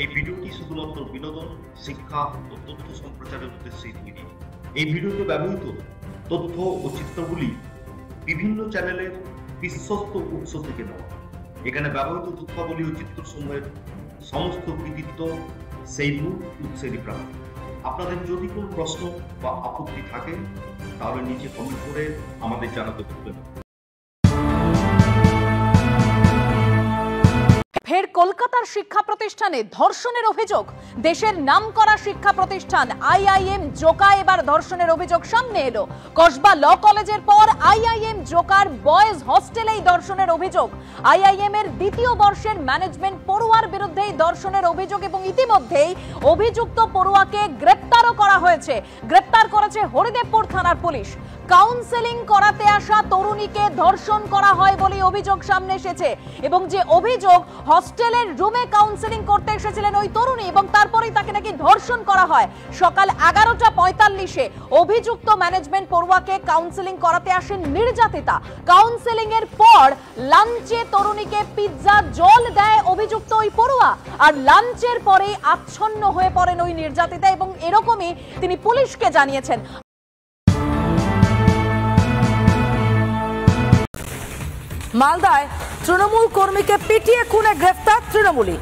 এই ভিডিওটি শুধুমাত্র বিনোদন, শিক্ষা ও তথ্য সম্প্রচারের উদ্দেশ্যে তৈরি। এই ভিডিওতে ব্যবহৃত তথ্য ও চিত্রগুলি বিভিন্ন চ্যানেলের বিশ্বস্ত উৎস থেকে নেওয়া। এখানে ব্যবহৃত তথ্যাবলী ও চিত্রসমূহের সমস্ত কৃতিত্ব সেই মূল উৎসেরই প্রাপ্ত। আপনাদের যদি কোনো প্রশ্ন বা আপত্তি থাকে তাহলে নিচে কমেন্ট করে আমাদের জানাতে পারবেন। ফের কলকাতার শিক্ষা প্রতিষ্ঠানে ধর্ষণের অভিযোগ। দেশের নামকরা শিক্ষা প্রতিষ্ঠান আইআইএম জোকা এবার ধর্ষণের অভিযোগ সামনে এলো। কসবা ল কলেজের পর আইআইএম জোকার বয়েজ হস্টেলেই ধর্ষণের অভিযোগ। আইআইএম এর দ্বিতীয় বর্ষের ম্যানেজমেন্ট পড়ুয়ার বিরুদ্ধে ধর্ষণের অভিযোগ এবং ইতিমধ্যেই অভিযুক্ত পড়ুয়াকে গ্রেপ্তারও করা হয়েছে। গ্রেপ্তার করেছে হরিদেবপুর থানার পুলিশ। কাউন্সেলিং করাতে আসা তরুণীকে ধর্ষণ করা হয় বলে অভিযোগ সামনে এসেছে এবং যে অভিযোগ হস্টেলের রুমে কাউন্সেলিং করতে এসেছিলেন ওই তরুণী এবং তারপরেই তাকে নাকি ধর্ষণ করা হয়। সকাল 11:45-এ অভিযুক্ত ম্যানেজমেন্ট পড়ুয়াকে কাউন্সেলিং করাতে আসেন নির্যাতিতা। কাউন্সেলিং এর পর লাঞ্চে তরুণীকে পিৎজা জল দেয় অভিযুক্ত ওই পড়ুয়া আর লাঞ্চের পরেই আচ্ছন্ন হয়ে পড়েন ওই নির্যাতিতা এবং এরকমই তিনি পুলিশকে জানিয়েছেন। মালদায় তৃণমূল কর্মীকে পিটিয়ে খুনে গ্রেফতার তৃণমূলী।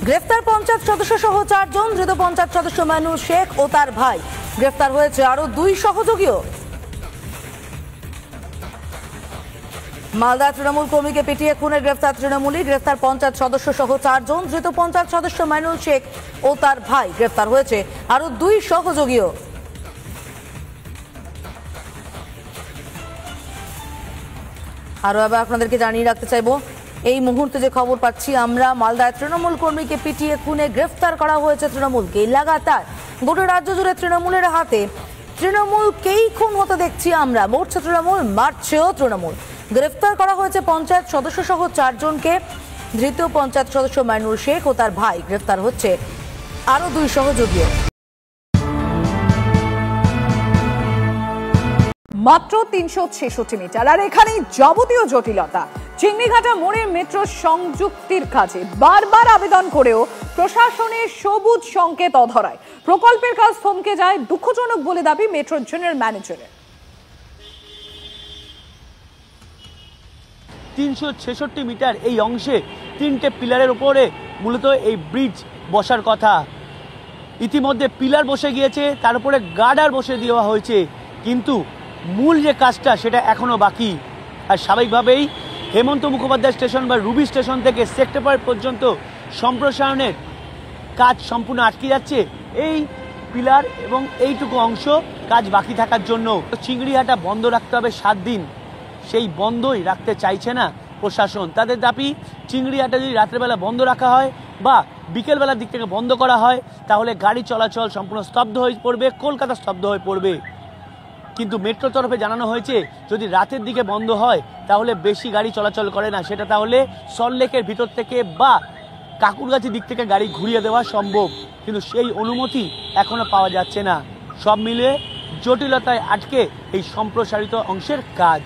গ্রেফতার পঞ্চায়েত সদস্য সহ 4 জন। ধৃত পঞ্চায়েত সদস্য মানুষ শেখ ও তার ভাই। গ্রেফতার হয়েছে আরো 2 সহযোগীও। মালদা তৃণমূল কর্মীকে পিটিয়ে খুনে গ্রেফতার তৃণমূলী। গ্রেফতার পঞ্চায়েত সদস্য সহ 4 জন। ধৃত পঞ্চায়েত সদস্য মানুষ শেখ ও তার ভাই। গ্রেফতার হয়েছে আরো 2 সহযোগীও। আরো এবার আপনাদেরকে জানিয়ে রাখতে চাইবো, এই মুহূর্তে যে খবর পাচ্ছি আমরা, মালদায় তৃণমূল কর্মীকে পিটিয়ে খুনে গ্রেফতার করা হয়েছে তৃণমূলকে। লাগাতার গোটা রাজ্য জুড়ে তৃণমূলের হাতে তৃণমূলকেই খুন হতে দেখছি আমরা। মরছে তৃণমূল, মারছেও তৃণমূল। গ্রেফতার করা হয়েছে পঞ্চায়েত সদস্য সহ 4 জনকে। ধৃত পঞ্চায়েত সদস্য মাইনুল শেখ ও তার ভাই। গ্রেফতার হচ্ছে আরো 2 সহযোগীও। মাত্র 366 মিটার, আর এখানেই যাবতীয় জটিলতা। চিংড়িঘাটা মোড়ের মেট্রো সংযুক্তির কাজে বারবার আবেদন করেও প্রশাসনের সবুজ সংকেত অধরায়। প্রকল্পের কাজ থমকে যায়, দুঃখজনক বলে দাবি মেট্রোর জেনারেল ম্যানেজারের। 366 মিটার এই অংশে 3টে পিলারের উপরে মূলত এই ব্রিজ বসার কথা। ইতিমধ্যে পিলার বসে গিয়েছে, তার উপরে গার্ডার বসে দেওয়া হয়েছে, কিন্তু মূল যে কাজটা সেটা এখনো বাকি। আর স্বাভাবিকভাবেই হেমন্ত মুখোপাধ্যায় স্টেশন বা রুবি স্টেশন থেকে সেক্টর পর্যন্ত সম্প্রসারণের কাজ সম্পূর্ণ আটকে যাচ্ছে এই পিলার এবং এইটুকু অংশ কাজ বাকি থাকার জন্য। চিংড়িহাটা বন্ধ রাখতে হবে 7 দিন, সেই বন্ধই রাখতে চাইছে না প্রশাসন। তাদের দাবি চিংড়িহাটা যদি রাত্রেবেলা বন্ধ রাখা হয় বা বিকেলবেলার দিক থেকে বন্ধ করা হয় তাহলে গাড়ি চলাচল সম্পূর্ণ স্তব্ধ হয়ে পড়বে, কলকাতা স্তব্ধ হয়ে পড়বে। কিন্তু মেট্রো তরফে জানানো হয়েছে যদি রাতের দিকে বন্ধ হয় তাহলে বেশি গাড়ি চলাচল করে না, সেটা তাহলে সল্টলেকের ভিতর থেকে বা কাকুরগাছি দিক থেকে গাড়ি ঘুরিয়ে দেওয়া সম্ভব, কিন্তু সেই অনুমতি এখনো পাওয়া যাচ্ছে না। সব মিলিয়ে জটিলতায় আটকে এই সম্প্রসারিত অংশের কাজ।